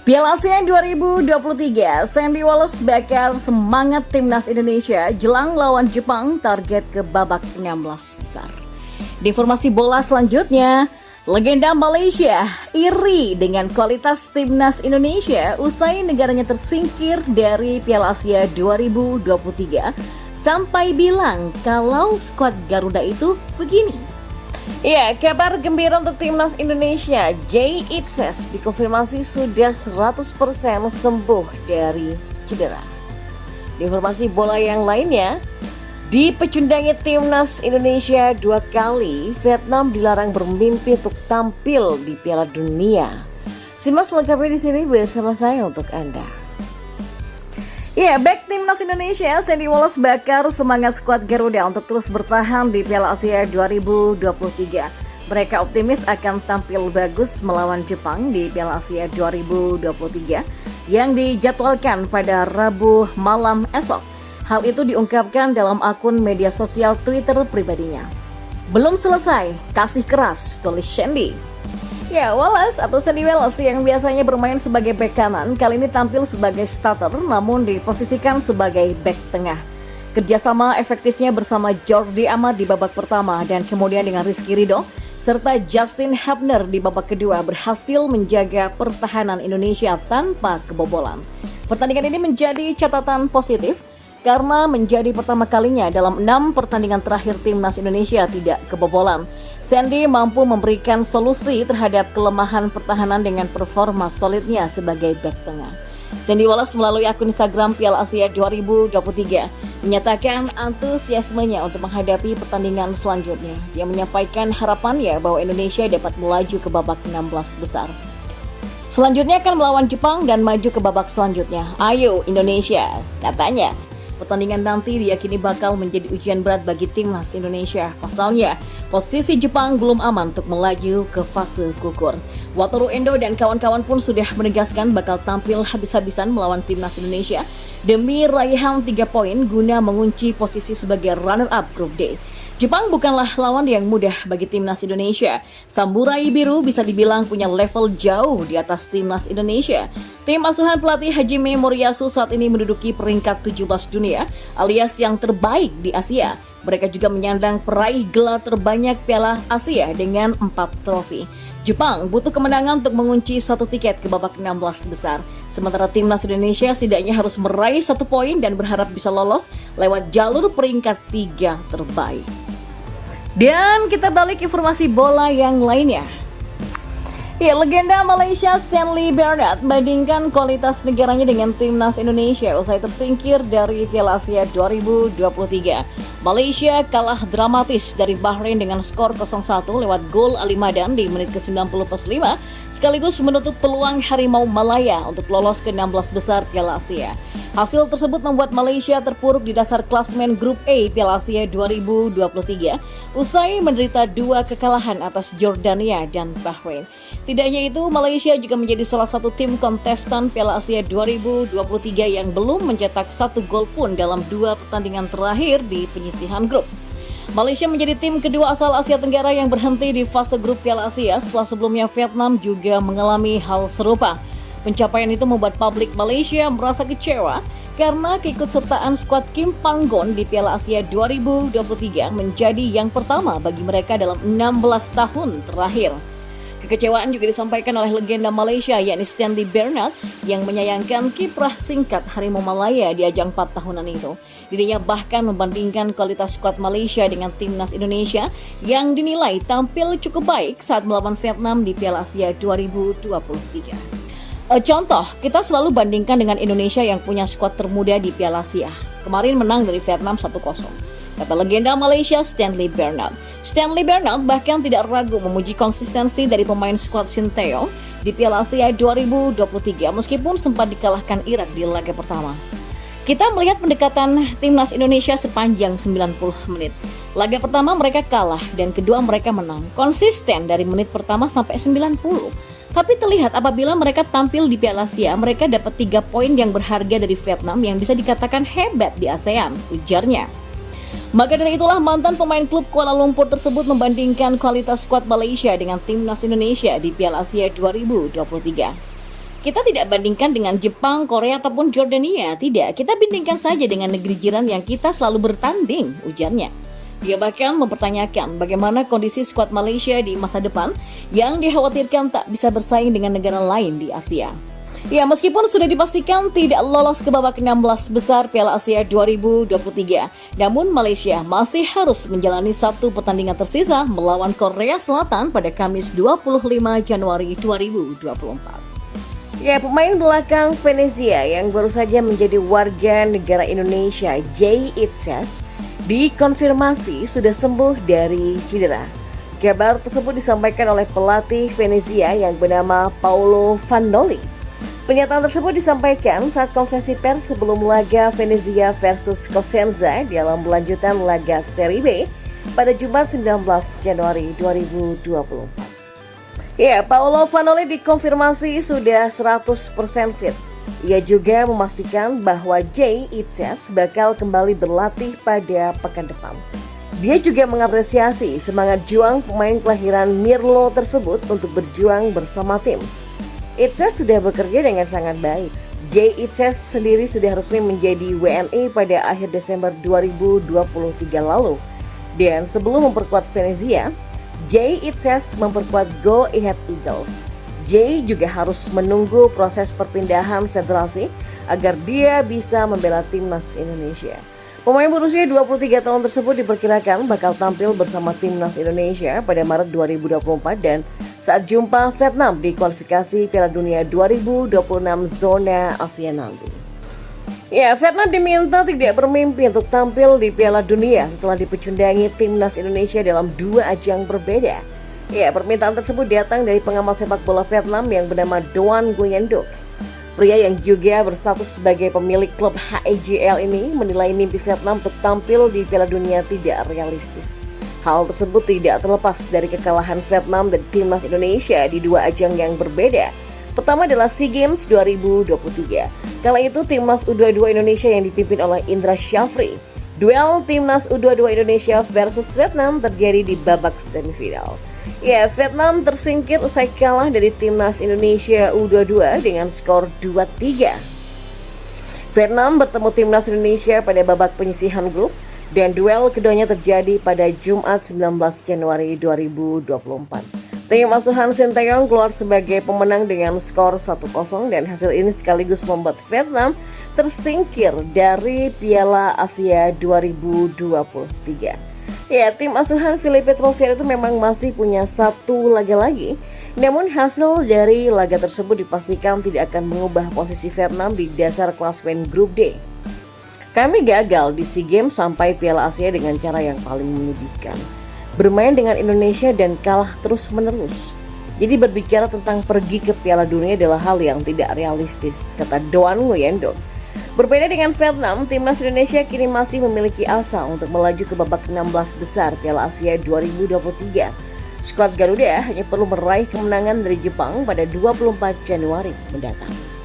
Piala ASEAN 2023, Sandy Wallace bakar semangat timnas Indonesia jelang lawan Jepang target ke babak 16 besar. Di informasi bola selanjutnya, legenda Malaysia iri dengan kualitas timnas Indonesia usai negaranya tersingkir dari Piala Asia 2023 sampai bilang kalau skuad Garuda itu begini. Ya, kabar gembira untuk timnas Indonesia. Jay Itzes dikonfirmasi sudah 100% sembuh dari cedera. Di informasi bola yang lainnya, dipecundangi timnas Indonesia 2 kali, Vietnam dilarang bermimpi untuk tampil di Piala Dunia. Simak selengkapnya di sini bersama saya untuk Anda. Ya, back timnas Indonesia, Sandy Wallace bakar semangat skuad Garuda untuk terus bertahan di Piala Asia 2023. Mereka optimis akan tampil bagus melawan Jepang di Piala Asia 2023 yang dijadwalkan pada Rabu malam esok. Hal itu diungkapkan dalam akun media sosial Twitter pribadinya. Belum selesai, kasih keras, tulis Sandy. Ya, Wallace atau Sandy Wallace yang biasanya bermain sebagai bek kanan kali ini tampil sebagai starter namun diposisikan sebagai bek tengah. Kerjasama efektifnya bersama Jordi Amat di babak pertama dan kemudian dengan Rizky Ridho serta Justin Hubner di babak kedua berhasil menjaga pertahanan Indonesia tanpa kebobolan. Pertandingan ini menjadi catatan positif karena menjadi pertama kalinya dalam 6 pertandingan terakhir timnas Indonesia tidak kebobolan. Sandy mampu memberikan solusi terhadap kelemahan pertahanan dengan performa solidnya sebagai bek tengah. Sandy Wallace melalui akun Instagram Piala Asia 2023 menyatakan antusiasmenya untuk menghadapi pertandingan selanjutnya. Dia menyampaikan harapannya bahwa Indonesia dapat melaju ke babak 16 besar. Selanjutnya akan melawan Jepang dan maju ke babak selanjutnya. Ayo Indonesia, katanya. Pertandingan nanti diyakini bakal menjadi ujian berat bagi timnas Indonesia. Pasalnya, posisi Jepang belum aman untuk melaju ke fase gugur. Wataru Endo dan kawan-kawan pun sudah menegaskan bakal tampil habis-habisan melawan timnas Indonesia demi raihan 3 poin guna mengunci posisi sebagai runner-up grup D. Jepang bukanlah lawan yang mudah bagi timnas Indonesia. Samurai Biru bisa dibilang punya level jauh di atas timnas Indonesia. Tim asuhan pelatih Hajime Moriyasu saat ini menduduki peringkat 17 dunia, alias yang terbaik di Asia. Mereka juga menyandang peraih gelar terbanyak Piala Asia dengan 4 trofi. Jepang butuh kemenangan untuk mengunci 1 tiket ke babak 16 besar. Sementara timnas Indonesia setidaknya harus meraih 1 poin dan berharap bisa lolos lewat jalur peringkat 3 terbaik. Dan kita balik informasi bola yang lainnya. Ya, legenda Malaysia Stanley Bernard bandingkan kualitas negaranya dengan timnas Indonesia usai tersingkir dari Piala Asia 2023. Malaysia kalah dramatis dari Bahrain dengan skor 0-1 lewat gol Ali Madan di menit ke-90 plus 5 sekaligus menutup peluang Harimau Malaya untuk lolos ke 16 besar Piala Asia. Hasil tersebut membuat Malaysia terpuruk di dasar klasmen Grup A Piala Asia 2023 usai menderita 2 kekalahan atas Jordania dan Bahrain. Tidak hanya itu, Malaysia juga menjadi salah satu tim kontestan Piala Asia 2023 yang belum mencetak 1 gol pun dalam 2 pertandingan terakhir di penyisihan grup. Malaysia menjadi tim kedua asal Asia Tenggara yang berhenti di fase grup Piala Asia setelah sebelumnya Vietnam juga mengalami hal serupa. Pencapaian itu membuat publik Malaysia merasa kecewa karena keikutsertaan skuad Kim Panggon di Piala Asia 2023 menjadi yang pertama bagi mereka dalam 16 tahun terakhir. Kekecewaan juga disampaikan oleh legenda Malaysia yakni Stanley Bernard yang menyayangkan kiprah singkat Harimau Malaya di ajang 4 tahunan itu. Dirinya bahkan membandingkan kualitas skuad Malaysia dengan timnas Indonesia yang dinilai tampil cukup baik saat melawan Vietnam di Piala Asia 2023. Contoh, kita selalu bandingkan dengan Indonesia yang punya skuad termuda di Piala Asia. Kemarin menang dari Vietnam 1-0. Kata legenda Malaysia Stanley Bernard. Stanley Bernard bahkan tidak ragu memuji konsistensi dari pemain skuad Sinteyong di Piala Asia 2023 meskipun sempat dikalahkan Irak di laga pertama. Kita melihat pendekatan timnas Indonesia sepanjang 90 menit. Laga pertama mereka kalah dan kedua mereka menang. Konsisten dari menit pertama sampai 90. Tapi terlihat apabila mereka tampil di Piala Asia, mereka dapat 3 poin yang berharga dari Vietnam yang bisa dikatakan hebat di ASEAN, ujarnya. Maka dari itulah mantan pemain klub Kuala Lumpur tersebut membandingkan kualitas skuad Malaysia dengan timnas Indonesia di Piala Asia 2023. Kita tidak bandingkan dengan Jepang, Korea, ataupun Jordania. Tidak, kita bandingkan saja dengan negeri jiran yang kita selalu bertanding, ujarnya. Dia bahkan mempertanyakan bagaimana kondisi skuad Malaysia di masa depan yang dikhawatirkan tak bisa bersaing dengan negara lain di Asia. Ya, meskipun sudah dipastikan tidak lolos ke babak 16 besar Piala Asia 2023, namun Malaysia masih harus menjalani satu pertandingan tersisa melawan Korea Selatan pada Kamis 25 Januari 2024. Ya, pemain belakang Venezia yang baru saja menjadi warga negara Indonesia, Jay Itzes, dikonfirmasi sudah sembuh dari cedera. Kabar tersebut disampaikan oleh pelatih Venezia yang bernama Paulo Vanoli. Pernyataan tersebut disampaikan saat konferensi pers sebelum laga Venezia versus Cosenza dalam lanjutan laga Serie B pada Jumat 19 Januari 2024. Ya, Paulo Vanoli dikonfirmasi sudah 100% fit. Ia juga memastikan bahwa Jay Itzes bakal kembali berlatih pada pekan depan. Dia juga mengapresiasi semangat juang pemain kelahiran Mirlo tersebut untuk berjuang bersama tim. Itzes sudah bekerja dengan sangat baik. Jay Itzes sendiri sudah resmi menjadi WNI pada akhir Desember 2023 lalu. Dan sebelum memperkuat Venezia, Jay Itzes memperkuat Go Ahead Eagles. Jay juga harus menunggu proses perpindahan federasi agar dia bisa membela timnas Indonesia. Pemain berusia 23 tahun tersebut diperkirakan bakal tampil bersama timnas Indonesia pada Maret 2024 dan saat jumpa Vietnam di kualifikasi Piala Dunia 2026 zona Asia nanti. Ya, Vietnam diminta tidak bermimpi untuk tampil di Piala Dunia setelah dipecundangi timnas Indonesia dalam dua ajang berbeda. Ya, permintaan tersebut datang dari pengamat sepak bola Vietnam yang bernama Doan Nguyen Duc. Pria yang juga berstatus sebagai pemilik klub HEJL ini menilai mimpi Vietnam untuk tampil di Piala Dunia tidak realistis. Hal tersebut tidak terlepas dari kekalahan Vietnam dan timnas Indonesia di dua ajang yang berbeda. Pertama adalah SEA Games 2023. Kala itu timnas U22 Indonesia yang dipimpin oleh Indra Syafri. Duel timnas U22 Indonesia versus Vietnam terjadi di babak semifinal. Ya, Vietnam tersingkir usai kalah dari timnas Indonesia U22 dengan skor 2-3. Vietnam bertemu timnas Indonesia pada babak penyisihan grup dan duel keduanya terjadi pada Jumat 19 Januari 2024. Tim asuhan Sinteyong keluar sebagai pemenang dengan skor 1-0 dan hasil ini sekaligus membuat Vietnam tersingkir dari Piala Asia 2023. Ya, tim asuhan Philippe Troussier itu memang masih punya satu laga lagi. Namun hasil dari laga tersebut dipastikan tidak akan mengubah posisi Vietnam di dasar klasemen grup D. Kami gagal di SEA Games sampai Piala Asia dengan cara yang paling menyedihkan. Bermain dengan Indonesia dan kalah terus-menerus. Jadi berbicara tentang pergi ke Piala Dunia adalah hal yang tidak realistis, kata Doan Nguyen Duc. Berbeda dengan Vietnam, timnas Indonesia kini masih memiliki asa untuk melaju ke babak 16 besar Piala Asia 2023. Skuad Garuda hanya perlu meraih kemenangan dari Jepang pada 24 Januari mendatang.